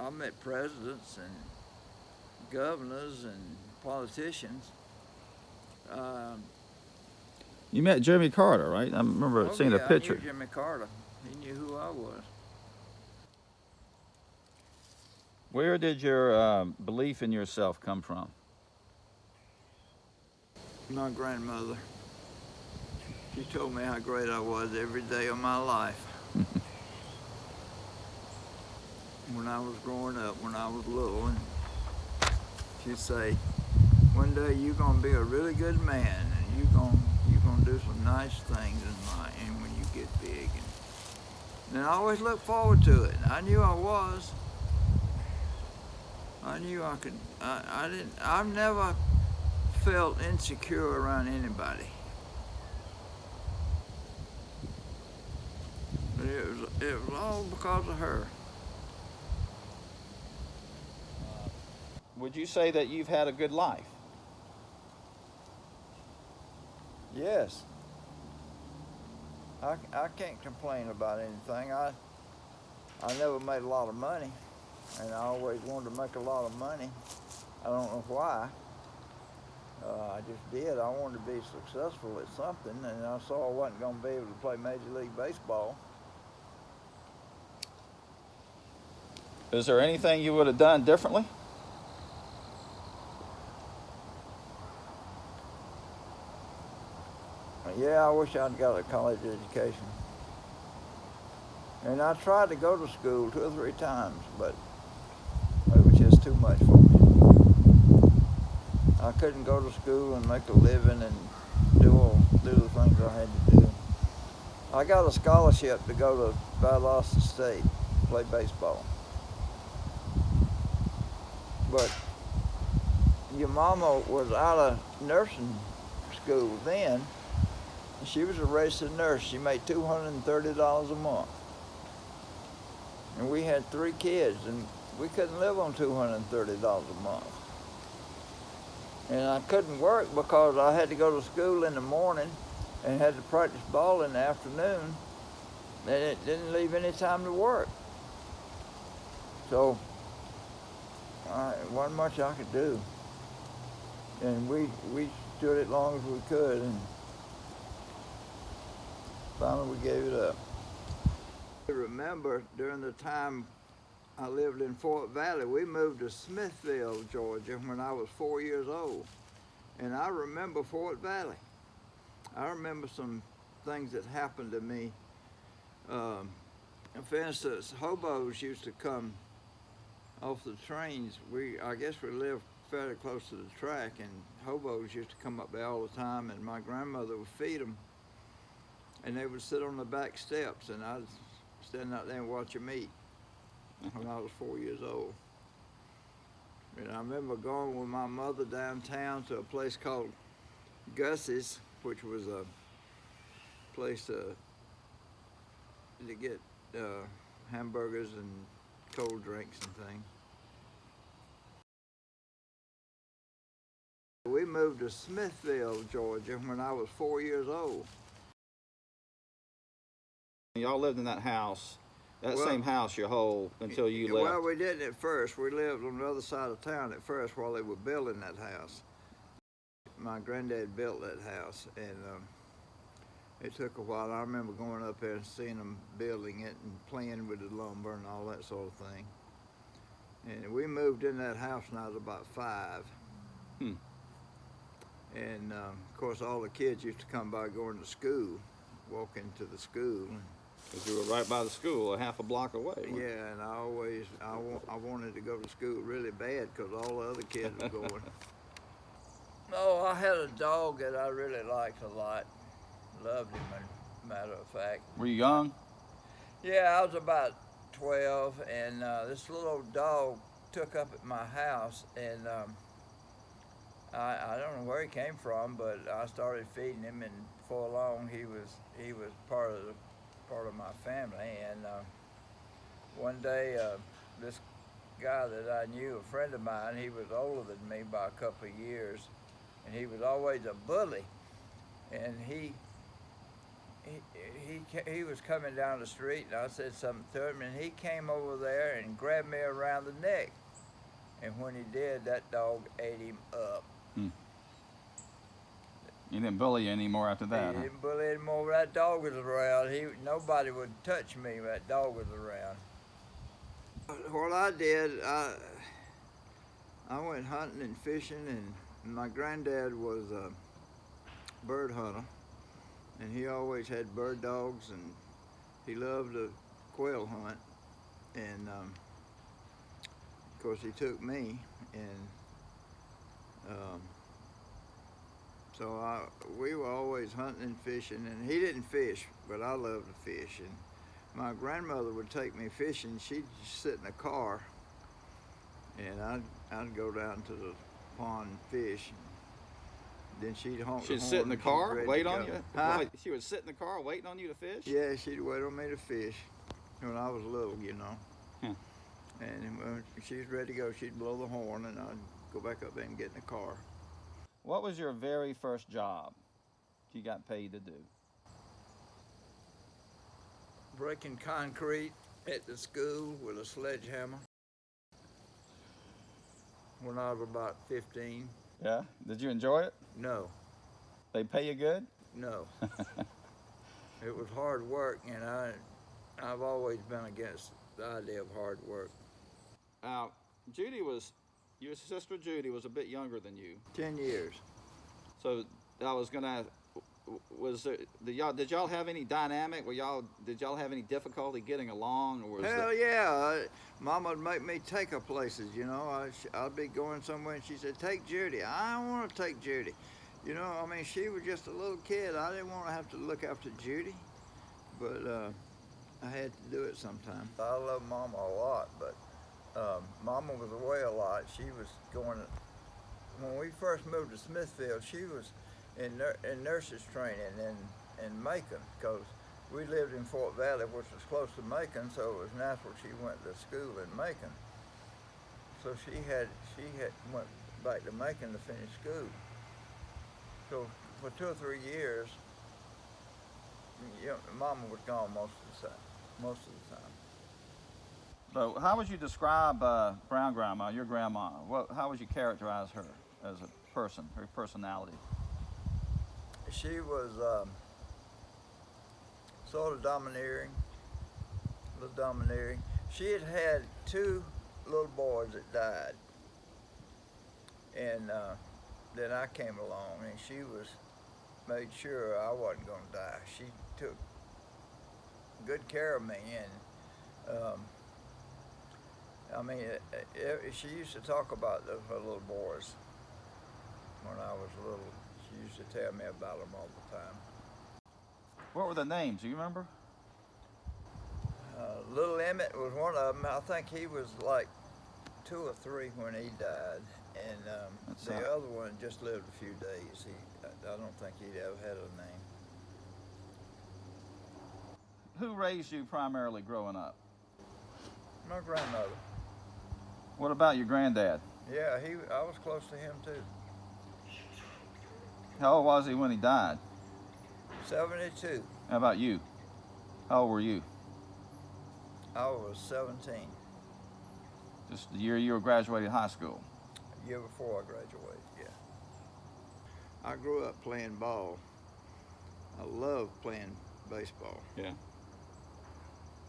I met presidents and governors and politicians. Um, You met Jimmy Carter, right? I remember oh seeing a yeah, I knew picture. Jimmy Carter. He knew who I was. Where did your belief in yourself come from? My grandmother. She told me how great I was every day of my life. When I was growing up, when I was little, and she'd say, "One day you're gonna be a really good man, and you're gonna do some nice things in life, and when you get big." And I always looked forward to it. I knew I was. I knew I could. I didn't. I've never felt insecure around anybody. But it was all because of her. Would you say that you've had a good life? Yes. I can't complain about anything. I never made a lot of money, and I always wanted to make a lot of money. I don't know why. I just did. I wanted to be successful at something, and I saw I wasn't going to be able to play Major League Baseball. Is there anything you would have done differently? Yeah, I wish I'd got a college education. And I tried to go to school 2 or 3 times, but it was just too much for me. I couldn't go to school and make a living and do the things I had to do. I got a scholarship to go to Valdosta State, play baseball. But your mama was out of nursing school then. She was a registered nurse. She made $230 a month. And we had 3 kids, and we couldn't live on $230 a month. And I couldn't work because I had to go to school in the morning and had to practice ball in the afternoon, and it didn't leave any time to work. So it wasn't much I could do. And we stood it as long as we could, and finally we gave it up. I remember during the time I lived in Fort Valley, we moved to Smithville, Georgia when I was 4 years old. And I remember Fort Valley. I remember some things that happened to me. For instance, hobos used to come off the trains. I guess we lived fairly close to the track, and hobos used to come up there all the time, and my grandmother would feed them. And they would sit on the back steps, and I'd stand out there and watch them eat when I was 4 years old. And I remember going with my mother downtown to a place called Gussie's, which was a place to get hamburgers and cold drinks and things. We moved to Smithville, Georgia when I was 4 years old. Y'all lived in that house, that Well, same house your whole, until you left. Well, we didn't at first. We lived on the other side of town at first while they were building that house. My granddad built that house, and it took a while. I remember going up there and seeing them building it and playing with the lumber and all that sort of thing. And we moved in that house when I was about 5. And of course, all the kids used to come by going to school, walking to the school. Because you were right by the school, a half a block away. Yeah, and I wanted to go to school really bad because all the other kids were going. Oh, I had a dog that I really liked a lot. Loved him, as a matter of fact. Were you young? Yeah, I was about 12, and this little dog took up at my house, and I don't know where he came from, but I started feeding him, and before long he was part of my family. And one day, this guy that I knew, a friend of mine, he was older than me by a couple of years, and he was always a bully. And he he was coming down the street, and I said something to him, and he came over there and grabbed me around the neck. And when he did, that dog ate him up. He didn't bully you anymore after that, He huh? didn't bully anymore. That dog was around. Nobody would touch me when that dog was around. What I did, I went hunting and fishing, and my granddad was a bird hunter, and he always had bird dogs, and he loved to quail hunt, and of course he took me, and so we were always hunting and fishing, and he didn't fish, but I loved to fish. And my grandmother would take me fishing. She'd just sit in a car, and I'd go down to the pond and fish. Then she'd honk the She'd horn sit in the and she'd car, ready wait to on go. you? Huh? Wait, she would sit in the car waiting on you to fish? Yeah, she'd wait on me to fish when I was little, you know. Hmm. And when she was ready to go, she'd blow the horn, and I'd go back up there and get in the car. What was your very first job you got paid to do? Breaking concrete at the school with a sledgehammer when I was about 15. Yeah? Did you enjoy it? No, They pay you good? no. It was hard work, and I've always been against the idea of hard work. Your sister Judy was a bit younger than you. 10 years. So I was gonna ask, did y'all have any did y'all have any difficulty getting along, or was Hell yeah. Mama would make me take her places, you know. I'd be going somewhere, and she said, take Judy. I don't want to take Judy. You know, I mean, she was just a little kid. I didn't want to have to look after Judy, but I had to do it sometime. I love Mama a lot, but Mama was away a lot. She was going, when we first moved to Smithfield, she was in nurses training in Macon, because we lived in Fort Valley, which was close to Macon, so it was natural she went to school in Macon. So she went back to Macon to finish school. So for 2 or 3 years, you know, Mama was gone most of the time. So how would you describe Brown Grandma, your grandma? How would you characterize her as a person, her personality? She was sort of domineering, a little domineering. She had 2 little boys that died, and then I came along, and she made sure I wasn't going to die. She took good care of me, and I mean, she used to talk about her little boys when I was little. She used to tell me about them all the time. What were the names? Do you remember? Little Emmett was one of them. I think he was like 2 or 3 when he died, and the other one just lived a few days. I don't think he'd ever had a name. Who raised you primarily growing up? My grandmother. What about your granddad? Yeah, I was close to him too. How old was he when he died? 72. How about you? How old were you? I was 17. Just the year you were graduating high school. A year before I graduated, yeah. I grew up playing ball. I loved playing baseball. Yeah.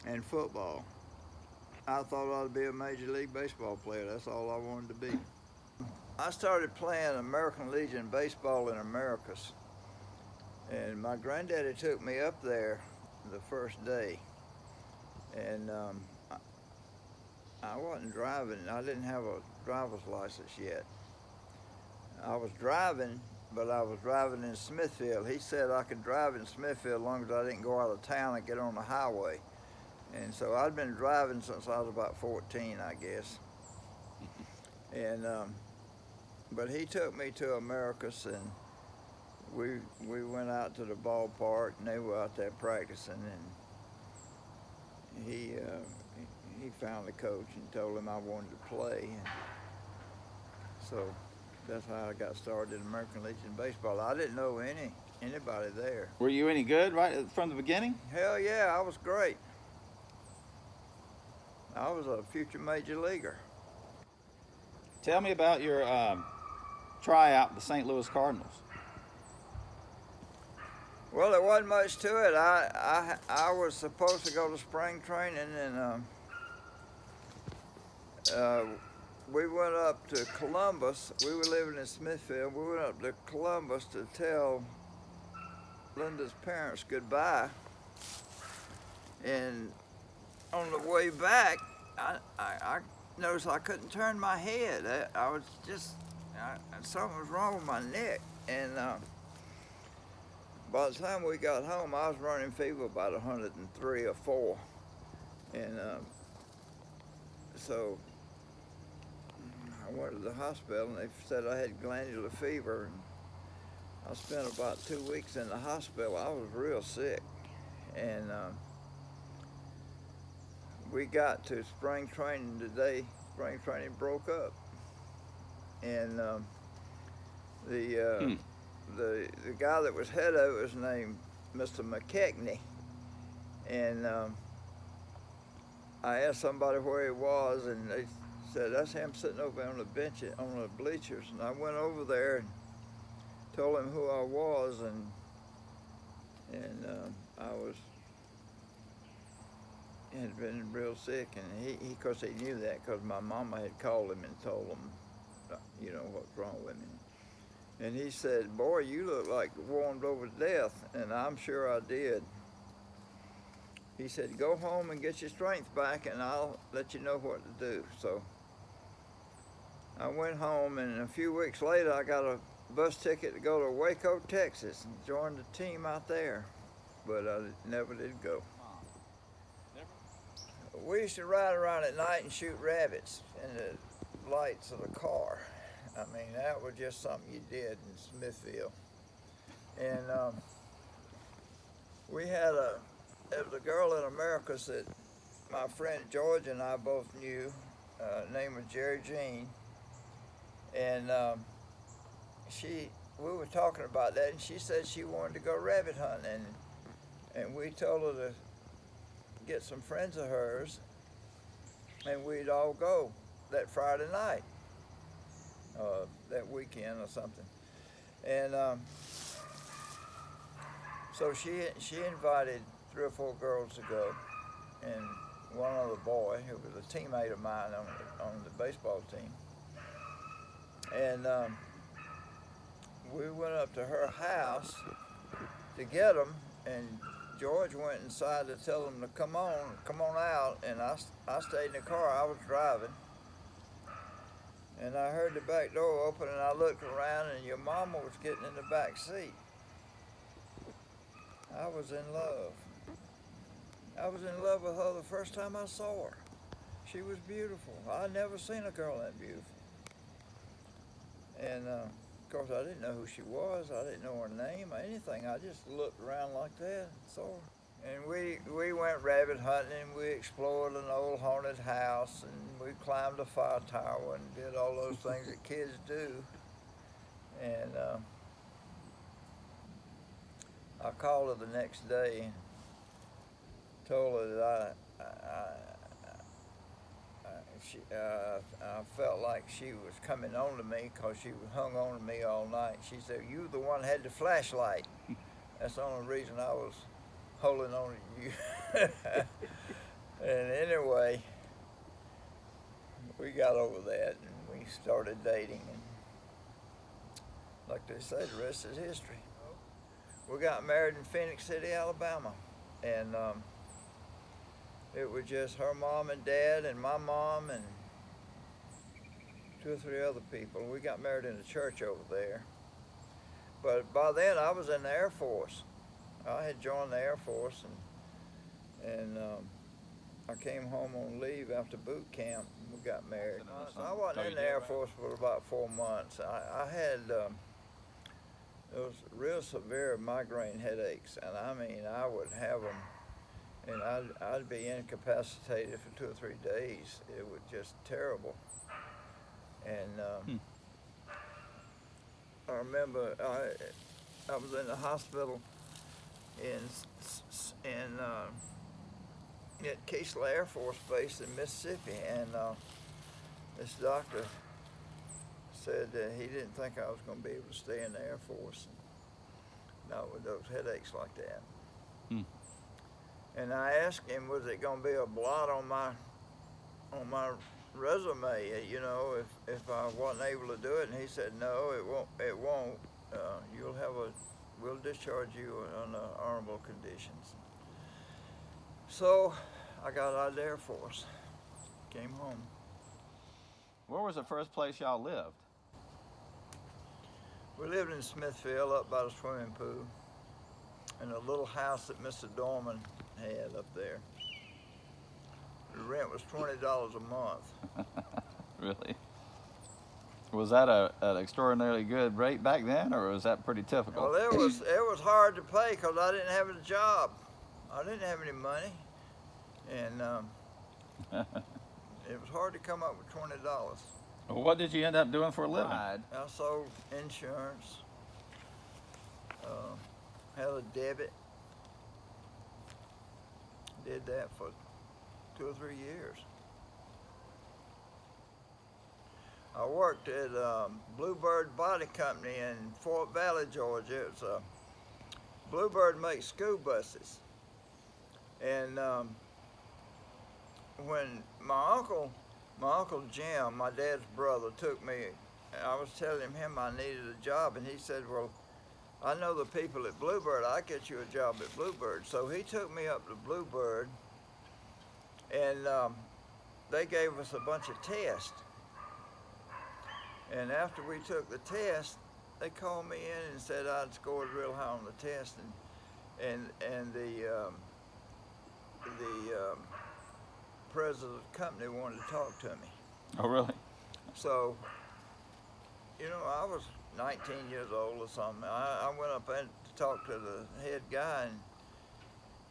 And football. I thought I'd be a Major League Baseball player. That's all I wanted to be. I started playing American Legion baseball in Americas. And my granddaddy took me up there the first day. And I wasn't driving. I didn't have a driver's license yet. I was driving, but I was driving in Smithfield. He said I could drive in Smithfield as long as I didn't go out of town and get on the highway. And so I'd been driving since I was about 14, I guess. And but he took me to Americus, and we went out to the ballpark, and they were out there practicing, and he found the coach and told him I wanted to play. And so that's how I got started in American Legion baseball. I didn't know any anybody there. Were you any good right from the beginning? Hell yeah, I was great. I was a future major leaguer. Tell me about your tryout with the St. Louis Cardinals. Well, there wasn't much to it. I was supposed to go to spring training, and we went up to Columbus. We were living in Smithfield. We went up to Columbus to tell Linda's parents goodbye. And on the way back, I noticed I couldn't turn my head. I was just, something was wrong with my neck. And by the time we got home, I was running fever about 103 or 4. And so I went to the hospital, and they said I had glandular fever. And I spent about 2 weeks in the hospital. I was real sick. And we got to spring training today. Spring training broke up. And the guy that was head of it was named Mr. McKechnie. And I asked somebody where he was, and they said, that's him sitting over on the bench, on the bleachers. And I went over there and told him who I was, and I had been real sick, and he of course he knew that because my mama had called him and told him, you know, what's wrong with me. And he said, boy, you look like warmed over to death, and I'm sure I did. He said, go home and get your strength back, and I'll let you know what to do. So I went home, and a few weeks later, I got a bus ticket to go to Waco, Texas, and join the team out there, but I never did go. We used to ride around at night and shoot rabbits in the lights of the car. I mean, that was just something you did in Smithfield. And there was a girl in America that my friend George and I both knew. Her name was Jerry Jean. And we were talking about that, and she said she wanted to go rabbit hunting. And we told her to get some friends of hers, and we'd all go that Friday night, that weekend or something. And so she invited 3 or 4 girls to go, and one other boy who was a teammate of mine on the baseball team. And we went up to her house to get them, and George went inside to tell them to come on out, and I stayed in the car. I was driving, and I heard the back door open, and I looked around, and your mama was getting in the back seat. I was in love. I was in love with her the first time I saw her. She was beautiful. I'd never seen a girl that beautiful. And of course, I didn't know who she was. I didn't know her name or anything. I just looked around like that and saw her. And we went rabbit hunting, and we explored an old haunted house, and we climbed a fire tower and did all those things that kids do. And I called her the next day and told her that I felt like she was coming on to me because she hung on to me all night. She said, you the one had the flashlight. That's the only reason I was holding on to you. And anyway, we got over that, and we started dating. And like they say, the rest is history. We got married in Phoenix City, Alabama. And it was just her mom and dad and my mom and 2 or 3 other people. We got married in a church over there. But by then I was in the Air Force. I had joined the Air Force, and I came home on leave after boot camp, and we got married. So I wasn't in the Air Force for about 4 months. I had those real severe migraine headaches, and I mean, I would have them, and I'd be incapacitated for 2 or 3 days. It was just terrible. And I remember I was in the hospital at Keesler Air Force Base in Mississippi, and this doctor said that he didn't think I was going to be able to stay in the Air Force, not with those headaches like that. Hmm. And I asked him, was it going to be a blot on my resume, you know, if I wasn't able to do it? And he said, no, it won't. We'll discharge you under honorable conditions. So I got out of the Air Force, came home. Where was the first place y'all lived? We lived in Smithfield up by the swimming pool in a little house that Mr. Dorman had up there. The rent was $20 a month. Really? Was that an extraordinarily good rate back then, or was that pretty typical? Well, it was hard to pay because I didn't have a job. I didn't have any money, and it was hard to come up with $20. Well, what did you end up doing for a living? I sold insurance, had a debit, did that for 2 or 3 years. I worked at Bluebird Body Company in Fort Valley, Georgia. It's Bluebird makes school buses. And when my uncle Jim, my dad's brother, took me, I was telling him I needed a job, and he said, well, I know the people at Bluebird, I'll get you a job at Bluebird. So he took me up to Bluebird, and they gave us a bunch of tests. And after we took the test, they called me in and said I'd scored real high on the test, and the president of the company wanted to talk to me. Oh, really? So, you know, I was 19 years old or something. I went up and to talk to the head guy, and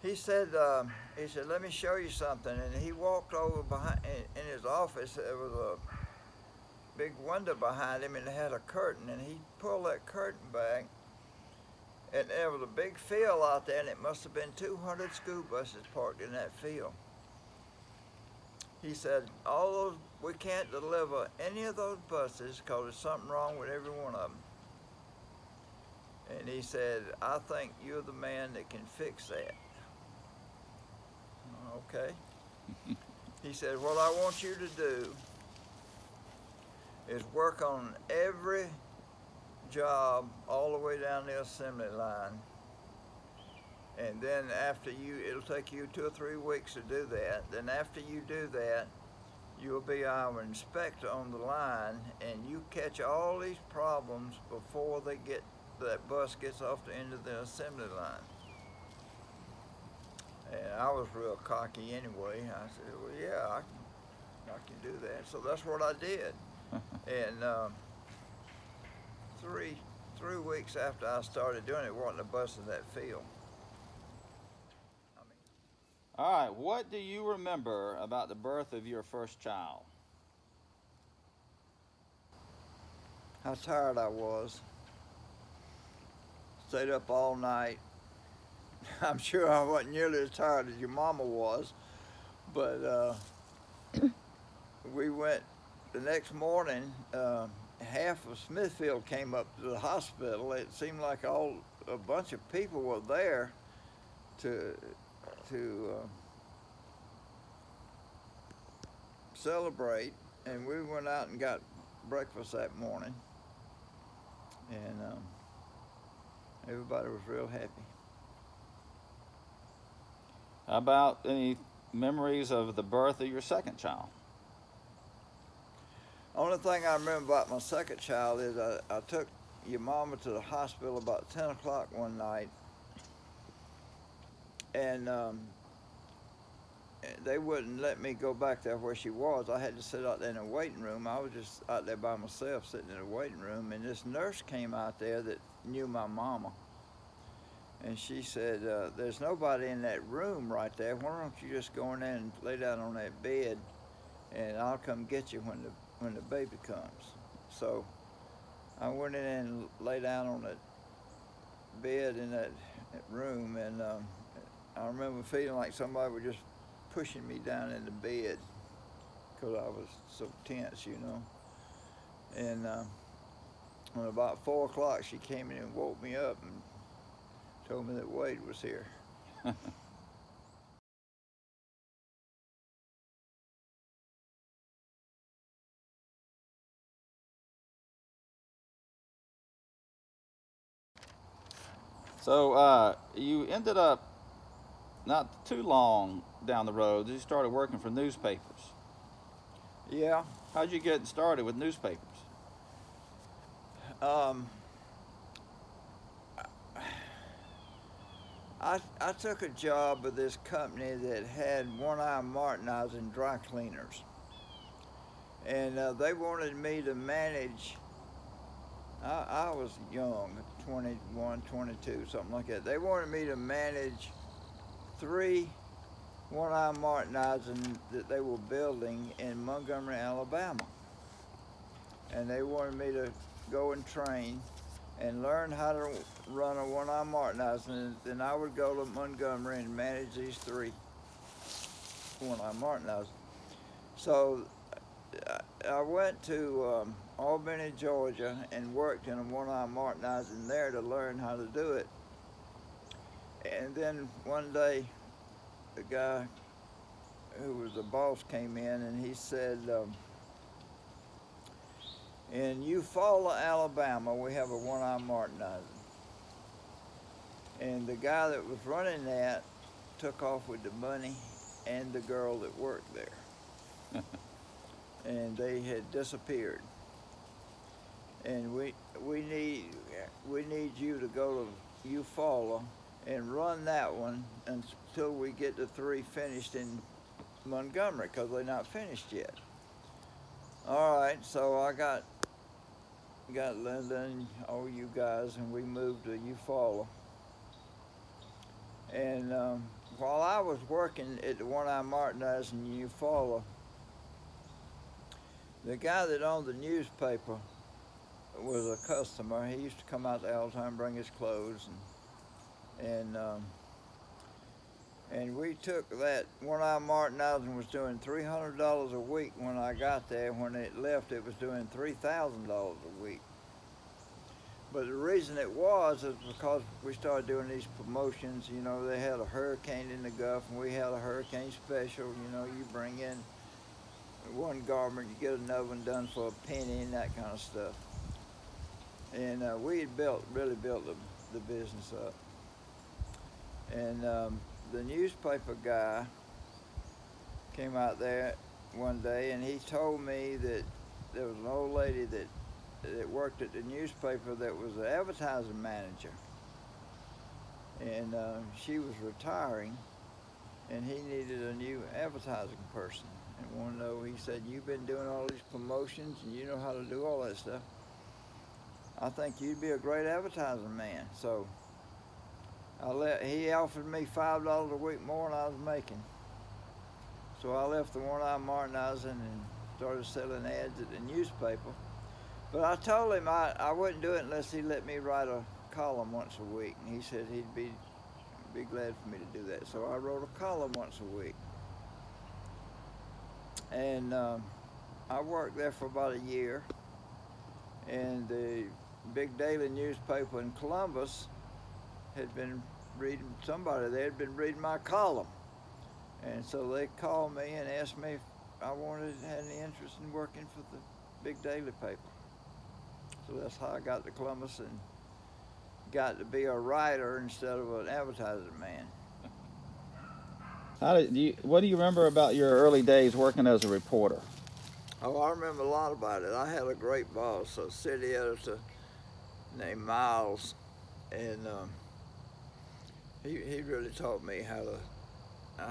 he said, let me show you something. And he walked over behind in his office. There was a big window behind him, and it had a curtain, and he pulled that curtain back, and there was a big field out there, and it must have been 200 school buses parked in that field. He said, we can't deliver any of those buses because there's something wrong with every one of them. And he said, I think you're the man that can fix that. Okay. He said, what I want you to do is work on every job all the way down the assembly line. And then it'll take you 2 or 3 weeks to do that. Then after you do that, you'll be our inspector on the line, and you catch all these problems before that bus gets off the end of the assembly line. And I was real cocky anyway. I said, well, yeah, I can do that. So that's what I did. And 3 weeks after I started doing it, wasn't a bus in that field. All right, what do you remember about the birth of your first child? How tired I was. Stayed up all night. I'm sure I wasn't nearly as tired as your mama was, but we went the next morning. Half of Smithfield came up to the hospital. It seemed like a bunch of people were there to celebrate, and we went out and got breakfast that morning, and everybody was real happy. How about any memories of the birth of your second child? Only thing I remember about my second child is I took your mama to the hospital about 10 o'clock one night, and they wouldn't let me go back there where she was. I had to sit out there in the waiting room. I was just out there by myself sitting in the waiting room, and this nurse came out there that knew my mama. And she said, there's nobody in that room right there. Why don't you just go in there and lay down on that bed, and I'll come get you when the baby comes. So I went in and lay down on bed in that room, and I remember feeling like somebody was just pushing me down in the bed because I was so tense, you know. And when about 4 o'clock, she came in and woke me up and told me that Wade was here. So you ended up not too long down the road. You started working for newspapers. Yeah. How'd you get started with newspapers? Um, I took a job with this company that had one-eye Martinizing dry cleaners. And they wanted me to manage, I was young, 21, 22, something like that. They wanted me to manage 3 one-eye Martinizing that they were building in Montgomery, Alabama. And they wanted me to go and train and learn how to run a one-eye Martinizing, and then I would go to Montgomery and manage these 3 one-eye Martinizing. So I went to Albany, Georgia, and worked in a one-eye Martinizing there to learn how to do it. And then one day, the guy who was the boss came in and he said, in Eufaula, Alabama, we have a one-eye Martinizing. And the guy that was running that took off with the money and the girl that worked there. And they had disappeared. And we need you to go to Eufaula and run that one until we get the 3 finished in Montgomery, because they're not finished yet. All right, so I got Linda and all you guys, and we moved to Eufaula. And while I was working at the one-eye Martinizing in Eufaula, the guy that owned the newspaper was a customer. He used to come out there all the time, bring his clothes, and we took that one-eye Martinizing was doing $300 a week when I got there. When it left, it was doing $3,000 a week. But the reason it was is because we started doing these promotions. You know, they had a hurricane in the Gulf, and we had a hurricane special. You know, you bring in one garment, you get another one done for a penny, and that kind of stuff. And we had really built the business up. And the newspaper guy came out there one day, and he told me that there was an old lady that worked at the newspaper that was the advertising manager. And she was retiring, and he needed a new advertising person. And wanted to know, he said, you've been doing all these promotions, and you know how to do all that stuff. I think you'd be a great advertising man. So he offered me $5 a week more than I was making. So I left the one-eye Martinizing and started selling ads at the newspaper. But I told him I wouldn't do it unless he let me write a column once a week. And he said he'd be glad for me to do that. So I wrote a column once a week. And I worked there for about a year. And the big daily newspaper in Columbus had been reading, somebody there had been reading my column. And so they called me and asked me if I had any interest in working for the big daily paper. So that's how I got to Columbus and got to be a writer instead of an advertising man. What do you remember about your early days working as a reporter? Oh, I remember a lot about it. I had a great boss, a city editor named Miles, and he really taught me how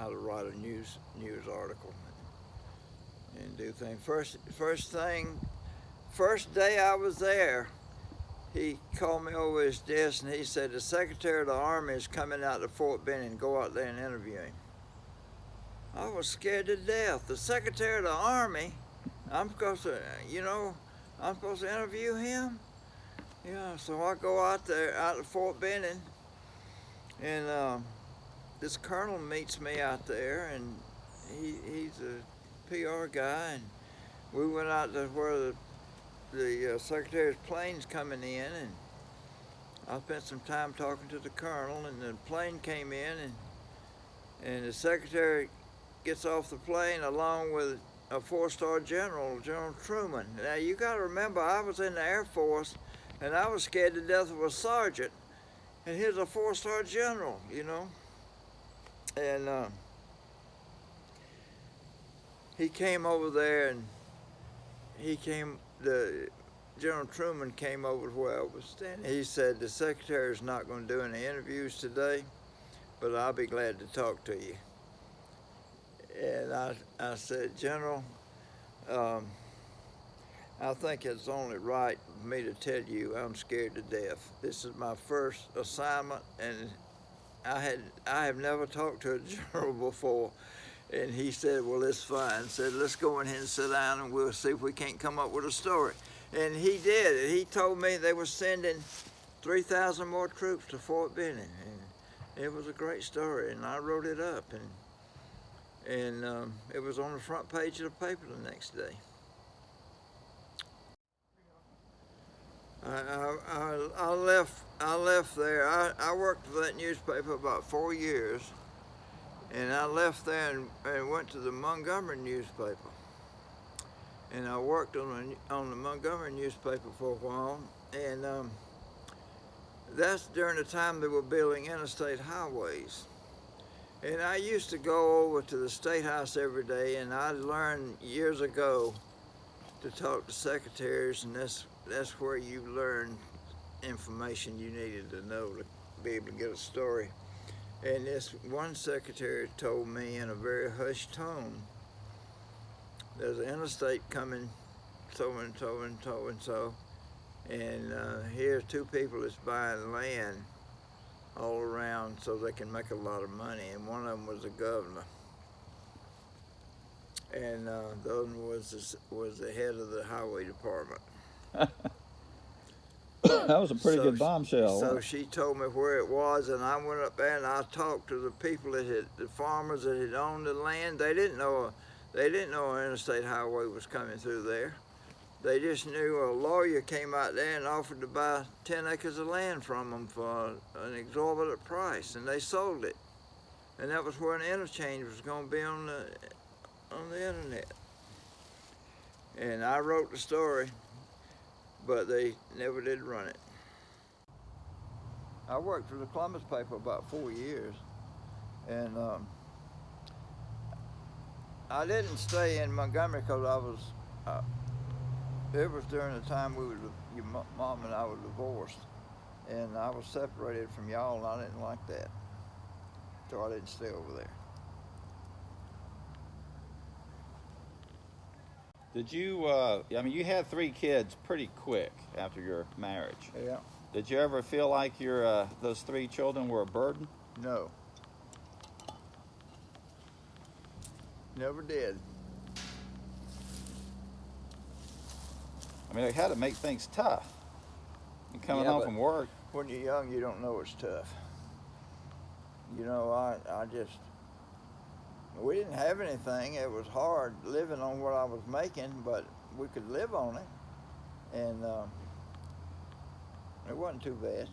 to write a news article and do things. First day I was there, he called me over his desk and he said, the Secretary of the Army is coming out to Fort Benning, go out there and interview him. I was scared to death. The Secretary of the Army, I'm supposed to interview him? Yeah, so I go out there, out to Fort Benning, and this colonel meets me out there, and he's a PR guy, and we went out to where the Secretary's plane's coming in, and I spent some time talking to the colonel, and the plane came in, and the Secretary gets off the plane along with a four-star general, General Truman. Now you got to remember, I was in the Air Force, and I was scared to death of a sergeant, and here's a four-star general, you know. And he came over there, and the General Truman came over to where I was standing. He said, the Secretary's not going to do any interviews today, but I'll be glad to talk to you. And I said, General, I think it's only right for me to tell you I'm scared to death. This is my first assignment, and I have never talked to a general before. And he said, well, it's fine. Said, let's go in here and sit down, and we'll see if we can't come up with a story. And he did. He told me they were sending 3,000 more troops to Fort Benning. And it was a great story, and I wrote it up. And it was on the front page of the paper the next day. I left there. I worked for that newspaper about 4 years, and I left there and went to the Montgomery newspaper. And I worked on the Montgomery newspaper for a while, and that's during the time they were building interstate highways. And I used to go over to the State House every day, and I learned years ago to talk to secretaries, and that's where you learn information you needed to know to be able to get a story. And this one secretary told me in a very hushed tone, there's an interstate coming so and so and so and so, and here's two people that's buying land all around so they can make a lot of money, and one of them was the governor, and the other one was the head of the highway department. That was a pretty good bombshell. So she told me where it was, and I went up there and I talked to the people the farmers that had owned the land. They didn't know an interstate highway was coming through there. They just knew a lawyer came out there and offered to buy 10 acres of land from them for an exorbitant price, and they sold it. And that was where an interchange was going to be on the internet. And I wrote the story, but they never did run it. I worked for the Columbus paper about 4 years, and I didn't stay in Montgomery because it was during the time your mom and I were divorced, and I was separated from y'all, and I didn't like that, so I didn't stay over there. Did you, I mean, you had 3 kids pretty quick after your marriage. Yeah. Did you ever feel like those 3 children were a burden? No. Never did. I mean, it had to make things tough. And coming home from work. When you're young, you don't know it's tough. You know, we didn't have anything. It was hard living on what I was making, but we could live on it. And it wasn't too bad.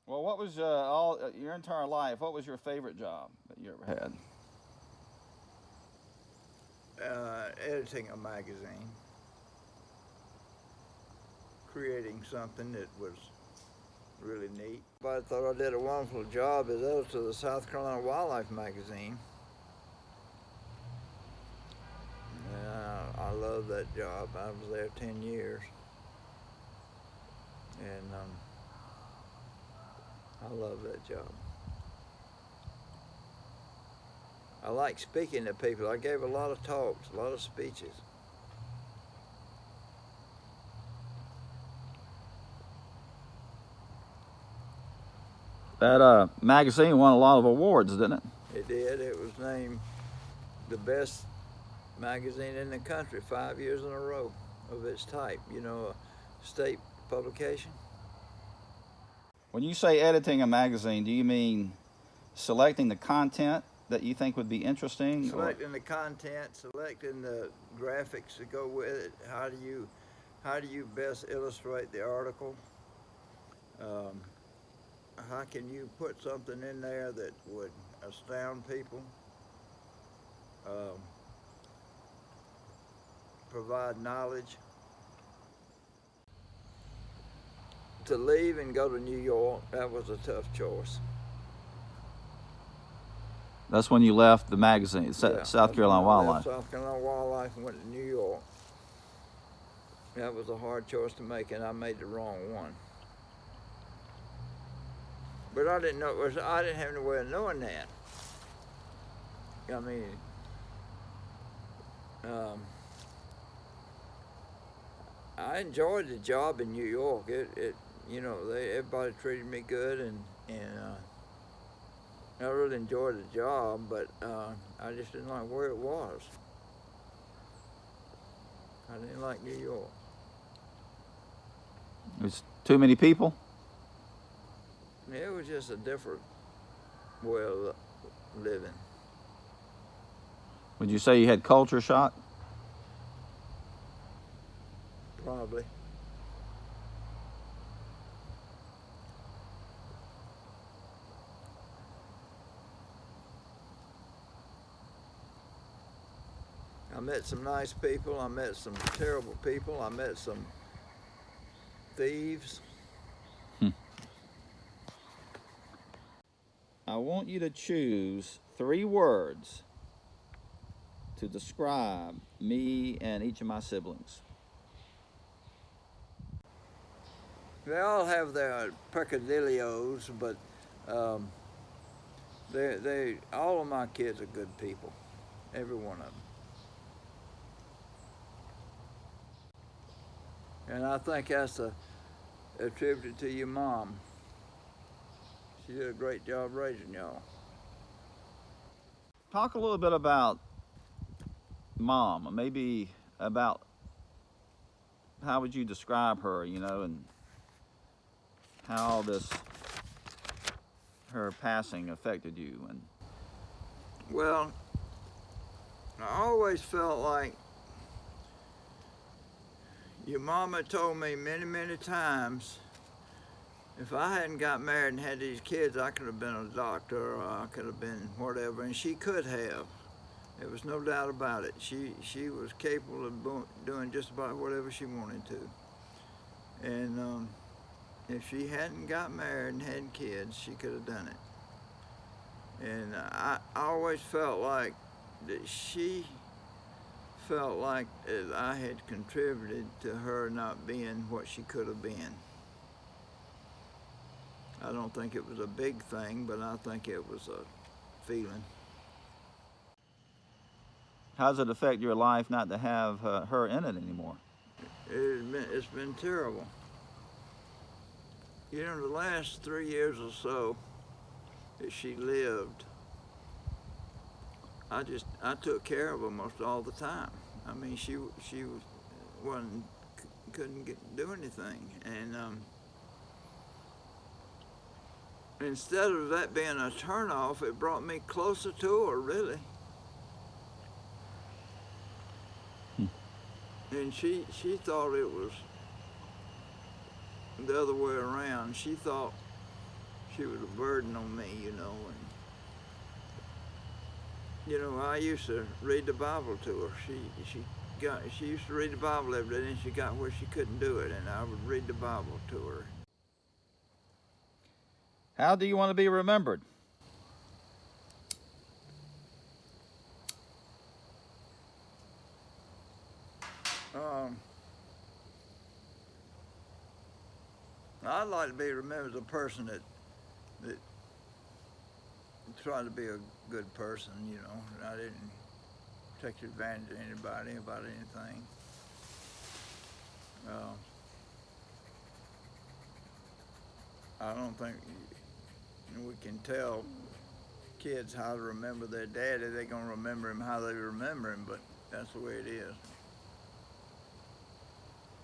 Well, what was your entire life, what was your favorite job that you ever had? Editing a magazine. Creating something that was really neat. But I thought I did a wonderful job as editor of the South Carolina Wildlife magazine. And I love that job. I was there 10 years. And I love that job. I like speaking to people. I gave a lot of talks, a lot of speeches. That magazine won a lot of awards, didn't it? It did. It was named the best magazine in the country 5 years in a row of its type. You know, a state publication. When you say editing a magazine, do you mean selecting the content that you think would be interesting? Selecting the content, selecting the graphics to go with it. How do you best illustrate the article? How can you put something in there that would astound people? Provide knowledge. To leave and go to New York, that was a tough choice. That's when you left the magazine, Yeah, South Carolina Wildlife. South Carolina Wildlife and went to New York. That was a hard choice to make, and I made the wrong one. But I didn't know I didn't have any way of knowing that. I mean, I enjoyed the job in New York. Everybody treated me good, and I really enjoyed the job, but I just didn't like where it was. I didn't like New York. There's too many people? It was just a different way of living. Would you say you had culture shock? Probably. I met some nice people. I met some terrible people. I met some thieves. I want you to choose 3 words to describe me and each of my siblings. They all have their peccadillos, but all of my kids are good people. Every one of them. And I think that's a tribute to your mom. She did a great job raising y'all. Talk a little bit about Mom, maybe about how would you describe her, and how her passing affected you. And Well, I always felt like your mama told me many, many times, if I hadn't got married and had these kids, I could have been a doctor, or I could have been whatever, and she could have. There was no doubt about it. She was capable of doing just about whatever she wanted to. And if she hadn't got married and had kids, she could have done it. And I always felt like that she felt like that I had contributed to her not being what she could have been. I don't think it was a big thing, but I think it was a feeling. how does it affect your life not to have her in it anymore? It's been terrible. The last 3 years or so that she lived, I took care of her most all the time. I mean, she couldn't do anything, and instead of that being a turnoff, it brought me closer to her, really. And she thought it was the other way around. She thought she was a burden on me, and I used to read the Bible to her. She used to read the Bible every day, and she got where she couldn't do it, and I would read the Bible to her. How do you want to be remembered? I'd like to be remembered as a person that tried to be a good person, and I didn't take advantage of anybody about anything. I don't think we can tell kids how to remember their daddy. They're going to remember him how they remember him, but that's the way it is.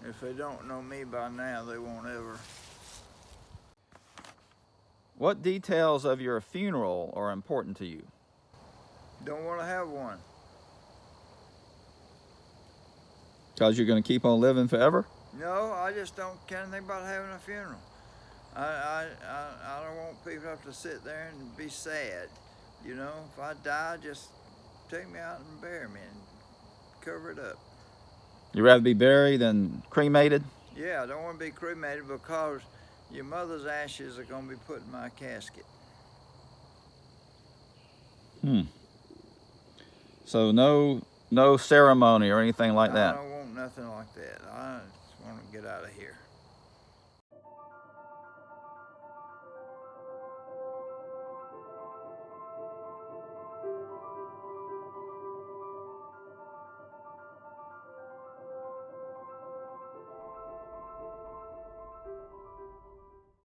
If they don't know me by now, they won't ever. What details of your funeral are important to you? Don't want to have one. Because you're going to keep on living forever? No, I just don't care anything about having a funeral. I don't want people to have to sit there and be sad. You know, if I die, just take me out and bury me and cover it up. You'd rather be buried than cremated? Yeah, I don't want to be cremated because your mother's ashes are going to be put in my casket. So no ceremony or anything like that? I don't want nothing like that. I just want to get out of here.